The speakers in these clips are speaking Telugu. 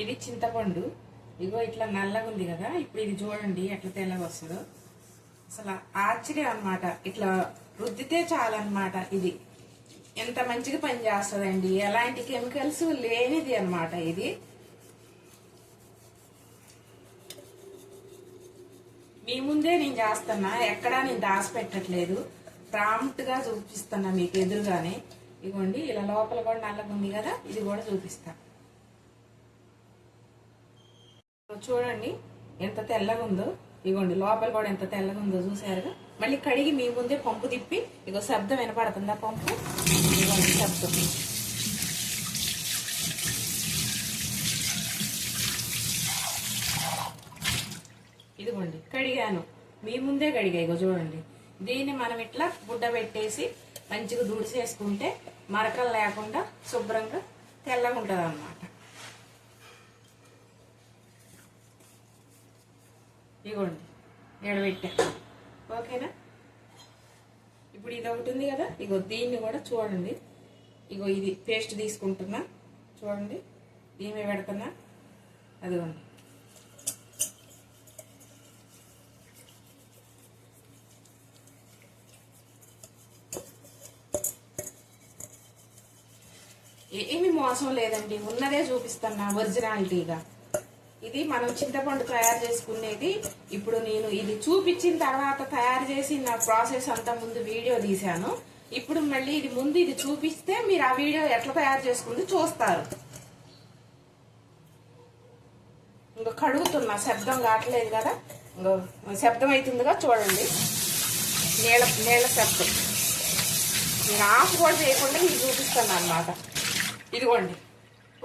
ఇది చింతపండు. ఇగో ఇట్లా నల్లగా ఉంది కదా, ఇప్పుడు ఇది చూడండి ఎట్లా తెల్లగా వస్తుందో. అసలు ఆశ్చర్యం అన్నమాట. ఇట్లా రుద్దితే చాలన్నమాట. ఇది ఎంత మంచిగా పని చేస్తుందండి, ఎలాంటి కెమికల్స్ లేనిది అన్నమాట. ఇది మీ ముందే నేను చేస్తున్నా, ఎక్కడా నేను దాచిపెట్టట్లేదు, ప్రాంప్ట్ గా చూపిస్తున్నా మీకు ఎదురుగానే. ఇగోండి ఇలా లోపల కూడా నల్లగా ఉంది కదా, ఇది కూడా చూపిస్తా. చూడండి ఎంత తెల్లగా ఉందో. ఇగోండి లోపల కూడా ఎంత తెల్లగా ఉందో చూసారుగా. మళ్ళీ కడిగి మీ ముందే పంపు తిప్పి, ఇగో శబ్దం వినపడుతుందా పంపు? ఇగోండి శబ్దం. ఇదిగోండి కడిగాను, మీ ముందే కడిగా. ఇగో చూడండి, దీన్ని మనం ఇట్లా గుడ్డ పెట్టేసి మంచిగా దుడిసేసుకుంటే మరకలు లేకుండా శుభ్రంగా తెల్లగా ఉంటుంది అన్నమాట. ఇగోండి ఎడబెట్టా. ఓకేనా? ఇప్పుడు ఇది ఒకటి ఉంది కదా, ఇగో దీన్ని కూడా చూడండి. ఇగో ఇది పేస్ట్ తీసుకుంటున్నా, చూడండి దీని పెడుతున్నా. అదిగోండి ఏమి మోసం లేదండి, ఉన్నదే చూపిస్తున్నా ఒరిజినాలిటీగా. ఇది మనం చింతపండు తయారు చేసుకునేది. ఇప్పుడు నేను ఇది చూపించిన తర్వాత తయారు చేసి నా ప్రాసెస్ అంతా ముందు వీడియో తీశాను. ఇప్పుడు మళ్ళీ ఇది ముందు ఇది చూపిస్తే మీరు ఆ వీడియో ఎట్లా తయారు చేసుకుంది చూస్తారు. ఇంకా కడుగుతున్నా, శబ్దం కావట్లేదు కదా, ఇంకో శబ్దం అవుతుందిగా చూడండి, నీళ్ళ శబ్దం. నేను ఆఫ్ కూడా చేయకుండా ఇది చూపిస్తాను అన్నమాట. ఇదిగోండి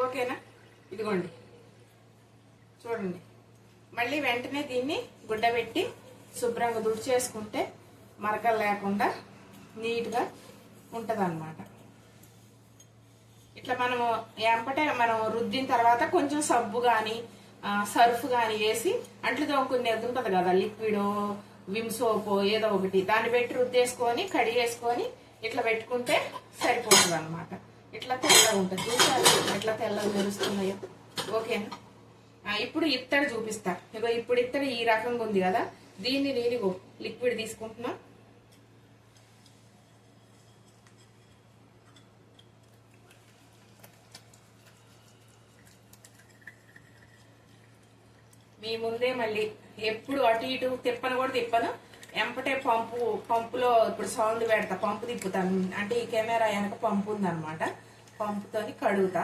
ఓకేనా? ఇదిగోండి చూడండి. మళ్ళీ వెంటనే దీన్ని గుడ్డ పెట్టి శుభ్రంగా దుడిచేసుకుంటే మరకలు లేకుండా నీట్గా ఉంటుంది అన్నమాట. ఇట్లా మనము ఎంపటే మనం రుద్దిన తర్వాత కొంచెం సబ్బు కానీ సర్ఫ్ కానీ వేసి అంట్లు తోముకునేది ఉంటుంది కదా, లిక్విడ్ విమ్ సోప్ ఏదో ఒకటి, దాన్ని పెట్టి రుద్దేసుకొని కడిగేసుకొని ఇట్లా పెట్టుకుంటే సరిపోతుంది అన్నమాట. ఇట్లా తెల్లగా ఉంటుంది. చూసారు ఎట్లా తెల్లగా మెరుస్తున్నాయో? ఓకేనా? ఇప్పుడు ఇత్తడి చూపిస్తా. ఇగో ఇప్పుడు ఇత్తడి ఈ రకంగా ఉంది కదా, దీన్ని నేను లిక్విడ్ తీసుకుంటున్నా. మీ ముందే మళ్ళీ ఎప్పుడు అటు ఇటు తిప్పను కూడా తిప్పను. ఎంపటే పంపులో ఇప్పుడు సౌండ్ పెడతా, పంపు తిప్పుతాను. అంటే ఈ కెమెరా వెనక పంపు ఉందన్నమాట, పంపుతోని కడుగుతా.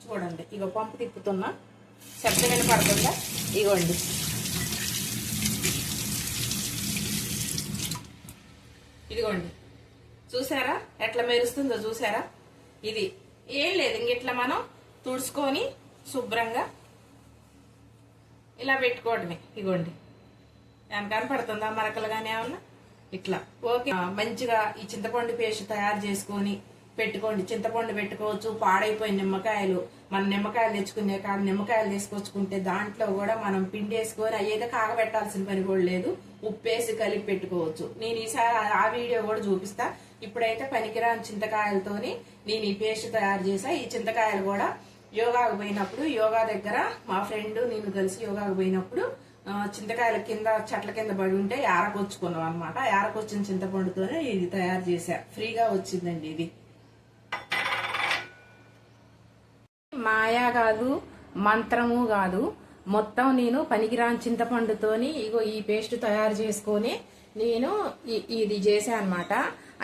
చూడండి ఇగో పంపు తిప్పుతున్నా, శబ్దం వినపడుతుందా? ఇగోండి ఇదిగోండి చూసారా ఎట్లా మెరుస్తుందో? చూసారా? ఇది ఏం లేదు, ఇంగిట్లా మనం తుడుచుకొని శుభ్రంగా ఇలా పెట్టుకోవడమే. ఇగోండి ఏమైనా కనపడుతుందా మరకలు కానీ ఏమన్నా? ఇట్లా ఓకే. మంచిగా ఈ చింతపండు పేస్ట్ తయారు చేసుకొని పెట్టుకోండి. చింతపండు పెట్టుకోవచ్చు, పాడైపోయిన నిమ్మకాయలు, మన నిమ్మకాయలు తెచ్చుకునే కాడ నిమ్మకాయలు తీసుకొచ్చుకుంటే దాంట్లో కూడా మనం పిండి వేసుకొని అయ్యేదో కాగబెట్టాల్సిన పని కూడా లేదు, ఉప్పేసి కలిపి పెట్టుకోవచ్చు. నేను ఈసారి ఆ వీడియో కూడా చూపిస్తా. ఇప్పుడైతే పనికిరాని చింతకాయలతోని నేను ఈ పేస్ట్ తయారు చేసా. ఈ చింతకాయలు కూడా యోగాకు పోయినప్పుడు, యోగా దగ్గర మా ఫ్రెండ్ నేను కలిసి యోగాకు పోయినప్పుడు చింతకాయల కింద చెట్ల కింద పడి ఉంటే ఆరకొచ్చుకున్నాం అనమాట. ఆరకొచ్చిన చింతపండుతోనే ఇది తయారు చేసా, ఫ్రీగా వచ్చిందండి. ఇది మాయా కాదు, మంత్రము కాదు, మొత్తం నేను పనికిరాని చింతపండుతోని ఇగో ఈ పేస్ట్ తయారు చేసుకొని నేను ఇది చేసా అనమాట.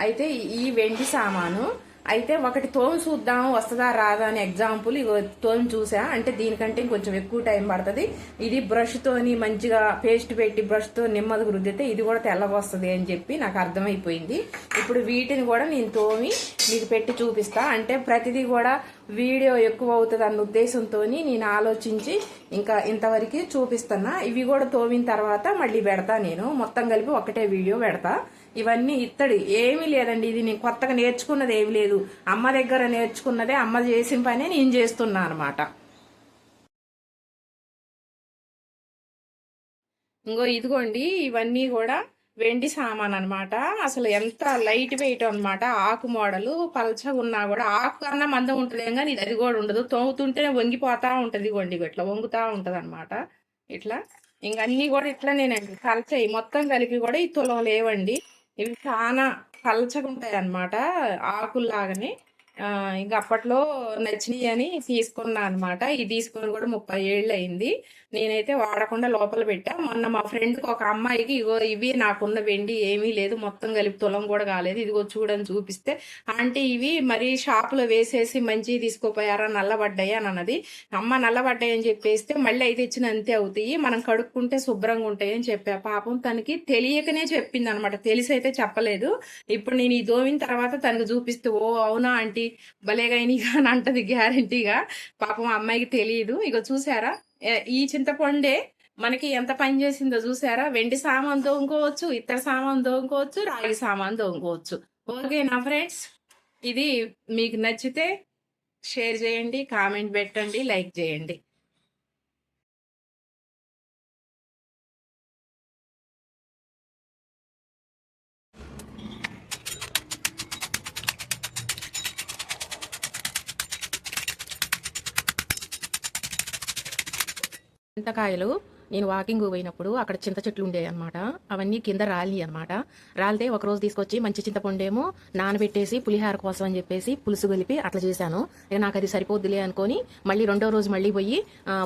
అయితే ఈ వెండి సామాను అయితే ఒకటి తోమి చూద్దాం వస్తుందా రాదా అని ఎగ్జాంపుల్ ఇగో తోమి చూసా. అంటే దీనికంటే ఇంకొంచెం ఎక్కువ టైం పడుతుంది. ఇది బ్రష్ తోని మంచిగా పేస్ట్ పెట్టి బ్రష్ తో నెమ్మదిగా రుద్దితే ఇది కూడా తెల్లగా వస్తుంది అని చెప్పి నాకు అర్థమైపోయింది. ఇప్పుడు వీటిని కూడా నేను తోమి మీకు పెట్టి చూపిస్తా. అంటే ప్రతిదీ కూడా వీడియో ఎక్కువ అవుతుంది అన్న ఉద్దేశంతో నేను ఆలోచించి ఇంకా ఇంతవరకు చూపిస్తున్నా. ఇవి కూడా తోమిన తర్వాత మళ్ళీ పెడతా, నేను మొత్తం కలిపి ఒకటే వీడియో పెడతా. ఇవన్నీ ఇత్తడి ఏమీ లేదండి, ఇది నేను కొత్తగా నేర్చుకున్నది ఏమి లేదు, అమ్మ దగ్గర నేర్చుకున్నదే, అమ్మ చేసిన పనే నేను చేస్తున్నా అనమాట. ఇంకో ఇదిగోండి ఇవన్నీ కూడా వెండి సామాన్ అనమాట. అసలు ఎంత లైట్ వెయిట్ అనమాట. ఆకు మోడలు పలచగా ఉన్నా కూడా ఆకు కన్నా మందం ఉంటుంది కానీ ఇది అది కూడా ఉండదు. తోముతుంటేనే వంగిపోతా ఉంటుంది. ఇగోండి ఇట్లా వంగుతా ఉంటుంది అనమాట. ఇట్లా ఇంక అన్నీ కూడా ఇట్లనేనండి. పలచయి మొత్తం కలిపి కూడా ఈ తులం లేవండి. ఇవి చాలా పలచగా ఉంటాయి అనమాట, ఆకుల్లాగానే. ఇంక అప్పట్లో నచ్చినాయి అని తీసుకున్నా అనమాట. ఇది తీసుకొని కూడా 30 ఏళ్ళు అయింది. నేనైతే వాడకుండా లోపల పెట్టా. మొన్న మా ఫ్రెండ్కి ఒక అమ్మాయికి ఇగో ఇవి నాకున్న వెండి ఏమీ లేదు, మొత్తం కలిపి తులం కూడా కాలేదు, ఇదిగో చూడని చూపిస్తే, ఆంటీ ఇవి మరి షాపులో వేసేసి మంచివి తీసుకోపోయారా, నల్లబడ్డాయి అని అన్నది. అమ్మ నల్లబడ్డాయి అని చెప్పేస్తే మళ్ళీ అయితే ఇచ్చిన అంతే అవుతాయి, మనం కడుక్కుంటే శుభ్రంగా ఉంటాయి అని చెప్పా. పాపం తనకి తెలియకనే చెప్పింది అనమాట, తెలిసి అయితే చెప్పలేదు. ఇప్పుడు నేను ఈ దోమిన తర్వాత తనకు చూపిస్తే ఓ అవునా ఆంటీ భలేగా అని అంటది గ్యారంటీగా. పాపం అమ్మాయికి తెలియదు. ఇక చూసారా ఈ చింతపండే మనకి ఎంత పని చేసిందో చూసారా. వెండి సామాన్ దోముకోవచ్చు, ఇతర సామాన్ దోముకోవచ్చు, రాగి సామాన్ దోముకోవచ్చు. ఓకేనా ఫ్రెండ్స్, ఇది మీకు నచ్చితే షేర్ చేయండి, కామెంట్ పెట్టండి, లైక్ చేయండి. చింతకాయలు నేను వాకింగ్ పోయినప్పుడు అక్కడ చింత చెట్లు ఉండేవి అనమాట. అవన్నీ కింద రాలి అనమాట. రాలితే ఒకరోజు తీసుకొచ్చి మంచి చింతపండేమో నానబెట్టేసి పులిహార కోసం అని చెప్పేసి పులుసు కలిపి అట్లా చేశాను. ఇక నాకు అది సరిపోద్దులే అనుకొని మళ్ళీ రెండో రోజు మళ్ళీ పోయి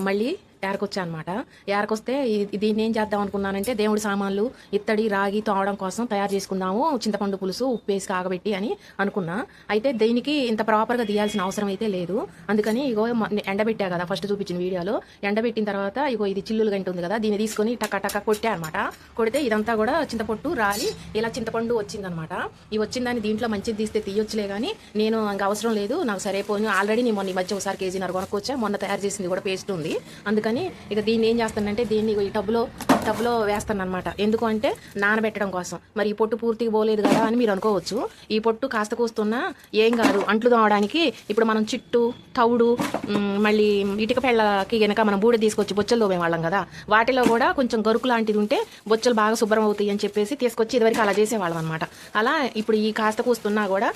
మళ్ళీ ఏరకొచ్చా అనమాట. ఏరకొస్తే దీన్ని ఏం చేద్దాం అనుకున్నానంటే దేవుడి సామాన్లు ఇత్తడి రాగి తోవడం కోసం తయారు చేసుకుందాము, చింతపండు పులుసు ఉప్పేసి కాగబెట్టి అని అనుకున్నా. అయితే దీనికి ఇంత ప్రాపర్గా తీయాల్సిన అవసరం అయితే లేదు. అందుకని ఇగో ఎండబెట్టా కదా ఫస్ట్ చూపించిన వీడియోలో, ఎండబెట్టిన తర్వాత ఇగో ఇది చిల్లులు గంట ఉంది కదా, దీన్ని తీసుకొని టక్క కొట్టా అనమాట. కొడితే ఇదంతా కూడా చింతపొట్టు రాలి ఇలా చింతపండు వచ్చిందనమాట. ఈ వచ్చిందని దీంట్లో మంచిది తీస్తే తీయొచ్చులే కానీ నేను ఇంకా అవసరం లేదు, నాకు సరిపోయి ఆల్రెడీ నేను మొన్న ఈ మధ్య ఒకసారి కేజీన్నర కొనుక్కొచ్చా, మొన్న తయారు చేసింది కూడా పేస్ట్ ఉంది. అందుకని ఇక దీన్ని ఏం చేస్తానంటే దీన్ని ఈ టబ్లో వేస్తాను అనమాట. ఎందుకు అంటే నానబెట్టడం కోసం. మరి ఈ పొట్టు పూర్తిగా పోలేదు కదా అని మీరు అనుకోవచ్చు. ఈ పొట్టు కాస్త కూస్తున్నా ఏం కాదు, అంట్లు తోమడానికి. ఇప్పుడు మనం చిట్టు తౌడు మళ్ళీ ఇటుక పెళ్ళకి గనక మనం బూడ తీసుకొచ్చి బొచ్చలు తోమేవాళ్ళం కదా, వాటిలో కూడా కొంచెం గరుకు లాంటిది ఉంటే బొచ్చలు బాగా శుభ్రం అవుతాయి అని చెప్పేసి తీసుకొచ్చి ఇదివరకు అలా చేసేవాళ్ళం అనమాట. అలా ఇప్పుడు ఈ కాస్త కూస్తున్నా కూడా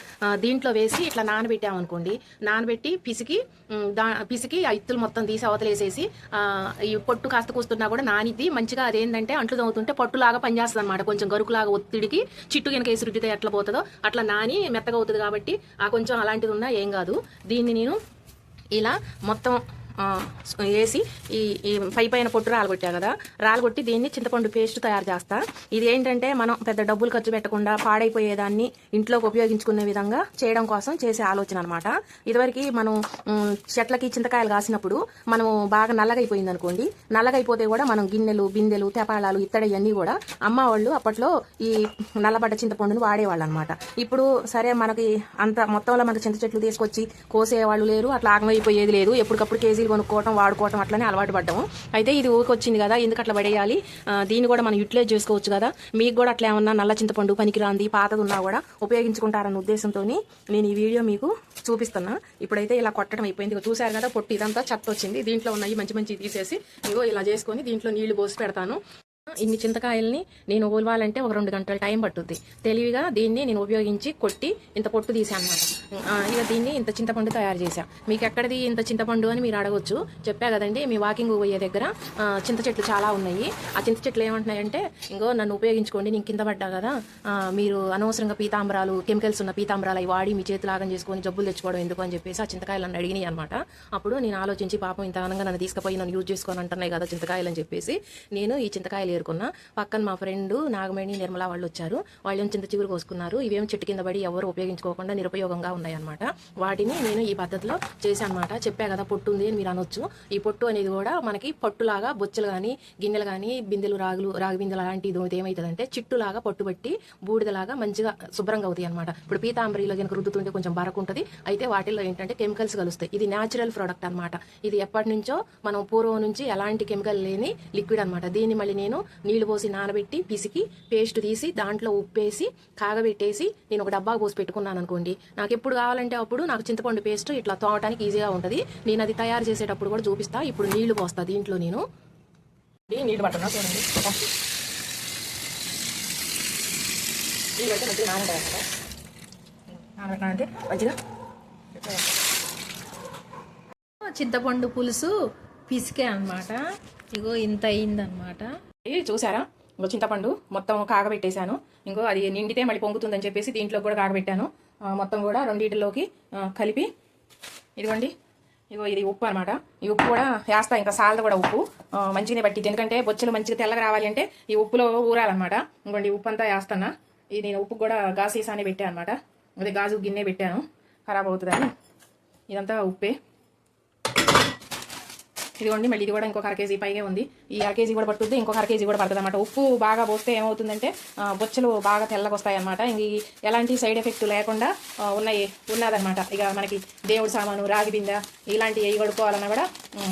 దీంట్లో వేసి ఇట్లా నానబెట్టామనుకోండి, నానబెట్టి పిసికి ఆ ఇత్తులు మొత్తం తీసి అవతలేసేసి ఈ పొట్టు కాస్త కూస్తున్నా కూడా నానిద్ది మంచిగా. అదేంటంటే అంట్లు తవ్వుతుంటే పట్టులాగా పనిచేస్తుంది అనమాట. కొంచెం గరుకులాగా ఒత్తిడికి చిట్టు కనుక వేసి రుద్దితే ఎట్లా పోతుందో అట్లా నాని మెత్తగా అవుతుంది కాబట్టి ఆ కొంచెం అలాంటిది ఉన్నా ఏం కాదు. దీన్ని నేను ఇలా మొత్తం వేసి ఈ పైన పొట్టు రాలగొట్టా కదా, రాలగొట్టి దీన్ని చింతపండు పేస్ట్ తయారు చేస్తా. ఇది ఏంటంటే మనం పెద్ద డబ్బులు ఖర్చు పెట్టకుండా పాడైపోయేదాన్ని ఇంట్లోకి ఉపయోగించుకునే విధంగా చేయడం కోసం చేసే ఆలోచన అనమాట. ఇదివరకు మనం చెట్లకి చింతకాయలు కాసినప్పుడు మనం బాగా నల్లగైపోయింది అనుకోండి, నల్లగైపోతే కూడా మనం గిన్నెలు బిందెలు తెపాళాలు ఇత్తడి అన్నీ కూడా అమ్మ వాళ్ళు అప్పట్లో ఈ నల్లబడ్డ చింతపండును వాడేవాళ్ళు అనమాట. ఇప్పుడు సరే మనకి అంత మొత్తంలో మనకి చింత చెట్లు తీసుకొచ్చి కోసేవాళ్ళు లేరు, అట్లా ఆగమైపోయేది లేదు. ఎప్పటికప్పుడు కేజీ కొనుక్కోవటం వాడుకోవటం అట్లనే అలవాటు పడ్డాము. అయితే ఇది ఊకొచ్చింది కదా, ఎందుకు అట్లా పడేయాలి, దీన్ని కూడా మనం యూటిలైజ్ చేసుకోవచ్చు కదా, మీకు కూడా అట్లా ఏమన్నా నల్ల చింతపండు పనికిరాంది పాతది ఉన్నా కూడా ఉపయోగించుకుంటారన్న ఉద్దేశంతో నేను ఈ వీడియో మీకు చూపిస్తున్నా. ఇప్పుడైతే ఇలా కొట్టడం అయిపోయింది. చూశారు కదా పొట్టు ఇదంతా చెత్త వచ్చింది, దీంట్లో ఉన్నాయి మంచి తీసేసి ఇగో ఇలా చేసుకొని దీంట్లో నీళ్లు పోసి పెడతాను. ఇన్ని చింతకాయల్ని నేను ఓలవాలంటే ఒక 2 గంటల టైం పట్టుద్ది. తెలివిగా దీన్ని నేను ఉపయోగించి కొట్టి ఇంత పొట్టు తీసాను అనమాట. ఇక దీన్ని ఇంత చింతపండు తయారు చేశా. మీకు ఎక్కడిది ఇంత చింతపండు అని మీరు అడగొచ్చు. చెప్పా కదండి, మీ వాకింగ్ పోయే దగ్గర చింత చెట్లు చాలా ఉన్నాయి. ఆ చింత చెట్లు ఏమంటున్నాయంటే ఇంకో నన్ను ఉపయోగించుకోండి, నేను కింద పడ్డా కదా, మీరు అనవసరంగా పీతాంబరాలు కెమికల్స్ ఉన్న పీతాంబరాలు అవి వాడి మీ చేతులు ఆగం చేసుకొని జబ్బులు తెచ్చుకోవడం ఎందుకు అని చెప్పేసి ఆ చింతకాయలు నన్ను అడిగినాయి అనమాట. అప్పుడు నేను ఆలోచించి పాపం ఇంత అనంగా నన్ను తీసుకుపోయి నన్ను యూజ్ చేసుకొని అంటున్నాయి కదా చింతకాయలు అని చెప్పేసి నేను ఈ చింతకాయలు ఏరుకున్నా. పక్కన మా ఫ్రెండ్ నాగమణి నిర్మల వాళ్ళు వచ్చారు, వాళ్ళు చింత చిగురు కోసుకున్నారు. ఇవేం చెట్టు కింద పడి ఎవరు ఉపయోగించుకోకుండా నిరుపయోగంగా ఉన్నాయన్నమాట. వాటిని నేను ఈ పద్ధతిలో చేశాను అనమాట. చెప్పా కదా పొట్టు ఉంది అని మీరు అనొచ్చు. ఈ పొట్టు అనేది కూడా మనకి పట్టులాగా బొచ్చలు కానీ గిన్నెలు కానీ బిందెలు రాగి బిందెలు అలాంటిది ఏమవుతుందంటే చిట్టులాగా పట్టుబట్టి బూడిదలాగా మంచిగా శుభ్రంగా అవుతాయి అనమాట. ఇప్పుడు పీతాంబరిలో కనుక రుద్దుతుంటే కొంచెం బరకు ఉంటుంది, అయితే వాటిల్లో ఏంటంటే కెమికల్స్ కలుస్తాయి. ఇది న్యాచురల్ ప్రోడక్ట్ అనమాట. ఇది ఎప్పటి నుంచో మనం పూర్వం నుంచి ఎలాంటి కెమికల్ లేని లిక్విడ్ అనమాట. దీన్ని మళ్ళీ నేను నీళ్లు పోసి నానబెట్టి పిసికి పేస్ట్ తీసి దాంట్లో ఉప్పేసి కాగబెట్టేసి నేను ఒక డబ్బా పోసి పెట్టుకున్నాను అనుకోండి. నాకు ఎప్పుడు కావాలంటే అప్పుడు నాకు చింతపండు పేస్ట్ ఇట్లా తోమటానికి ఈజీగా ఉంటుంది. నేను అది తయారు చేసేటప్పుడు కూడా చూపిస్తా. ఇప్పుడు నీళ్లు పోస్తా దీంట్లో, నేను నీళ్లు పట్టనా చూడండి. ఇది పెడితే మంచిగా నానబెట్టాలి అనమాట. నానబెట్టాలంటే మంచిగా చింతపండు పులుసు పిసికే అనమాట. ఇగో ఇంత అయిందనమాట. చూసారా, ఇంకో చింతపండు మొత్తం కాగబెట్టేశాను. ఇంకో అది నిండితే మళ్ళీ పొంగుతుందని చెప్పేసి దీంట్లో కూడా కాగబెట్టాను. మొత్తం కూడా రెండింటిలోకి కలిపి ఇదిగోండి. ఇగో ఇది ఉప్పు అనమాట. ఈ ఉప్పు కూడా వేస్తా, ఇంకా సాల్ట్ కూడా ఉప్పు మంచిగానే పట్టింది. ఎందుకంటే బొచ్చలు మంచిగా తెల్లగా రావాలి అంటే ఈ ఉప్పులో ఊరాలన్నమాట. ఇంకోండి ఉప్పు అంతా వేస్తాను. ఇది నేను ఉప్పు కూడా గాజు సీసానే పెట్టాను అనమాట. అదే గాజు గిన్నె పెట్టాను, ఖరాబ్ అవుతుందని. ఇదంతా ఉప్పే. ఇదిగోండి మళ్ళీ ఇది కూడా ఇంకొక 1/2 కేజీ పైగా ఉంది. ఈ 1/2 కేజీ కూడా పట్టుద్ది, ఇంకొక 1/2 కేజీ కూడా పడుతుంది అనమాట. ఉప్పు బాగా పోస్తే ఏమవుతుందంటే బొచ్చలు బాగా తెల్లగా వస్తాయి అనమాట. ఇంక ఎలాంటి సైడ్ ఎఫెక్ట్ లేకుండా ఉన్నదనమాట. ఇక మనకి దేవుడు సామాను, రాగి బిందె ఇలాంటి ఏ కొడుకోవాలన్నా కూడా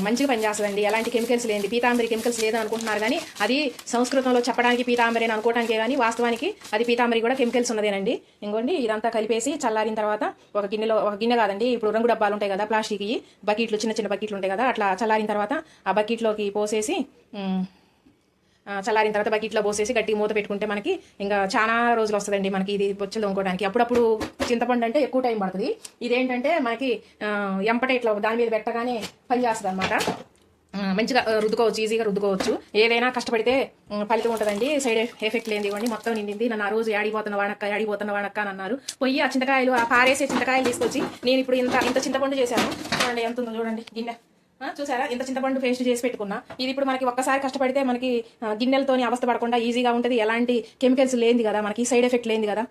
మంచిగా పనిచేస్తుందండి. ఎలాంటి కెమికల్స్ లేని పీతాంబరి కెమికల్స్ లేదని అనుకుంటున్నారు, కానీ అది సంస్కృతంలో చెప్పడానికి పీతాంబరి అని అనుకోవడానికే కానీ వాస్తవానికి అది పీతాంబరి కూడా కెమికల్స్ ఉన్నదేనండి. ఇంకోండి ఇదంతా కలిపేసి చల్లారిన తర్వాత ఒక గిన్నె కాదండి, ఇప్పుడు రంగు డబ్బాలు ఉంటాయి కదా, ప్లాస్టిక్ బకెట్లు, చిన్న చిన్న బకెట్లు ఉంటాయి కదా, అట్లా చల్లారిన తర్వాత ఆ బకెట్లోకి పోసేసి చల్లారిన తర్వాత బకెట్లో పోసేసి గట్టిగా మూత పెట్టుకుంటే మనకి ఇంకా చాలా రోజులు వస్తుందండి మనకి ఇది బొచ్చలు తోముకోవడానికి. అప్పుడప్పుడు చింతపండు అంటే ఎక్కువ టైం పడుతుంది. ఇదేంటంటే మనకి ఎంపటే ఇట్లా దాని మీద పెట్టగానే పనిచేస్తుంది అనమాట. మంచిగా రుద్దుకోవచ్చు, ఈజీగా రుద్దుకోవచ్చు. ఏదైనా కష్టపడితే ఫలితం ఉంటుందండి. సైడ్ ఎఫెక్ట్ లేని ఇవ్వండి. మొత్తం నిండింది. నన్ను ఆ రోజు యాడిపోతున్న వాడక్క అని అన్నారు. పోయి ఆ చింతకాయలు, ఆ పారేసే చింతకాయలు తీసుకొచ్చి నేను ఇప్పుడు ఇంత చింతపండు చేశాను. చూడండి ఎంత ఉందో చూడండి గిన్నె. చూసారా, ఇంత చింతపండు పేస్ట్ చేసి పెట్టుకున్నా. ఇది ఇప్పుడు మనకి ఒక్కసారి కష్టపడితే మనకి గిన్నెలతోని అవస్థ పడకుండా ఈజీగా ఉంటుంది. ఎలాంటి కెమికల్స్ లేనిది కదా, మనకి సైడ్ ఎఫెక్ట్ లేనిది కదా.